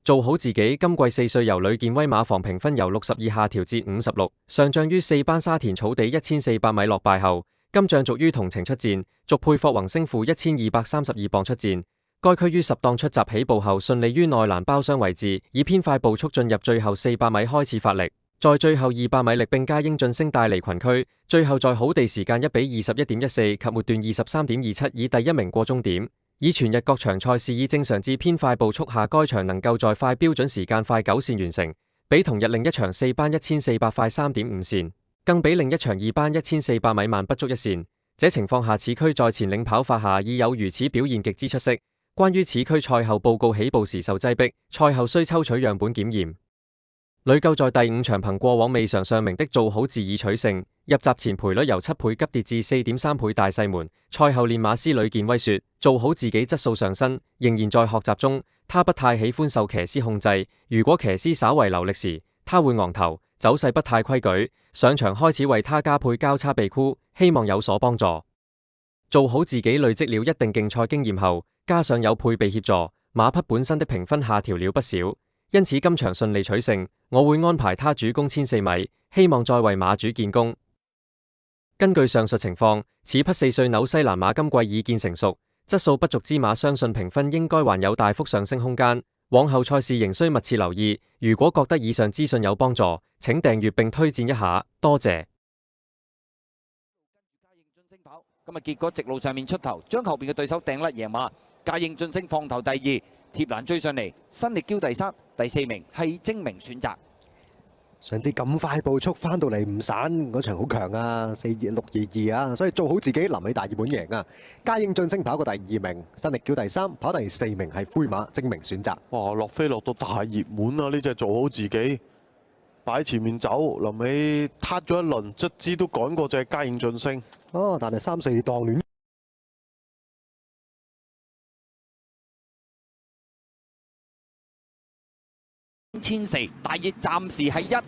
做好自己，今季4歲由呂健威馬房評分由62下調至56，上仗於4班沙田草地1400米落敗後，今仗續於同程出戰，續配霍宏升負1232磅出戰。該區於10檔出閘起步後，順利於內欄包廂位置，以偏快步速進入最後400米開始發力，在最後200米力並加英晉升帶離群區，最後在好地時間1比21.14及末段23.27以第一名過終點。以全日各場賽事以正常至偏快步速下，該場能夠在快標準時間快9線完成，比同日另一場4班1400快3.5線，更比另一場2班1400米慢不足1線。這情況下，此區在前領跑法下已有如此表現極之出色。關於此區賽後報告起步時受擠迫，賽後需抽取樣本檢驗。呂救在第5場憑過往未嘗上名的做好自以取勝，入閘前賠率由7倍急跌至4.3倍大細門。賽後練馬師呂健威說：做好自己質素上升，仍然在學習中。他不太喜歡受騎師控制，如果騎師稍為流力時，他會昂頭，走勢不太規矩。上場開始為他加配交叉臂箍，希望有所幫助。做好自己累積了一定競賽經驗後，加上有配備協助，馬匹本身的評分下調了不少。因此今場順利取勝，我會安排他主攻1400米，希望再為馬主建功。根據上述情況，此匹4歲紐西蘭馬今季已見成熟，質素不俗之馬，相信評分應該還有大幅上升空間。往後賽事仍需密切留意。如果覺得以上資訊有幫助，請訂閱並推薦一下，多謝。今日結果直路上面出頭，將後邊嘅對手掟甩贏馬，嘉應晉升放頭第2，貼欄追上嚟，新力驕第3，第4名係精明選擇。上次咁快步速翻到嚟唔散，嗰場好強啊，4622啊，所以做好自己，臨尾大熱門贏啊。嘉應晉升跑過第2名，新力驕第3，跑第4名係灰馬精明選擇。哇，落飛落到大熱門啊！呢隻做好自己，擺喺前面走，臨尾撻咗一輪，卒之都趕過隻嘉應晉升。哦，但係3、4檔亂。1004大熱暫時係1。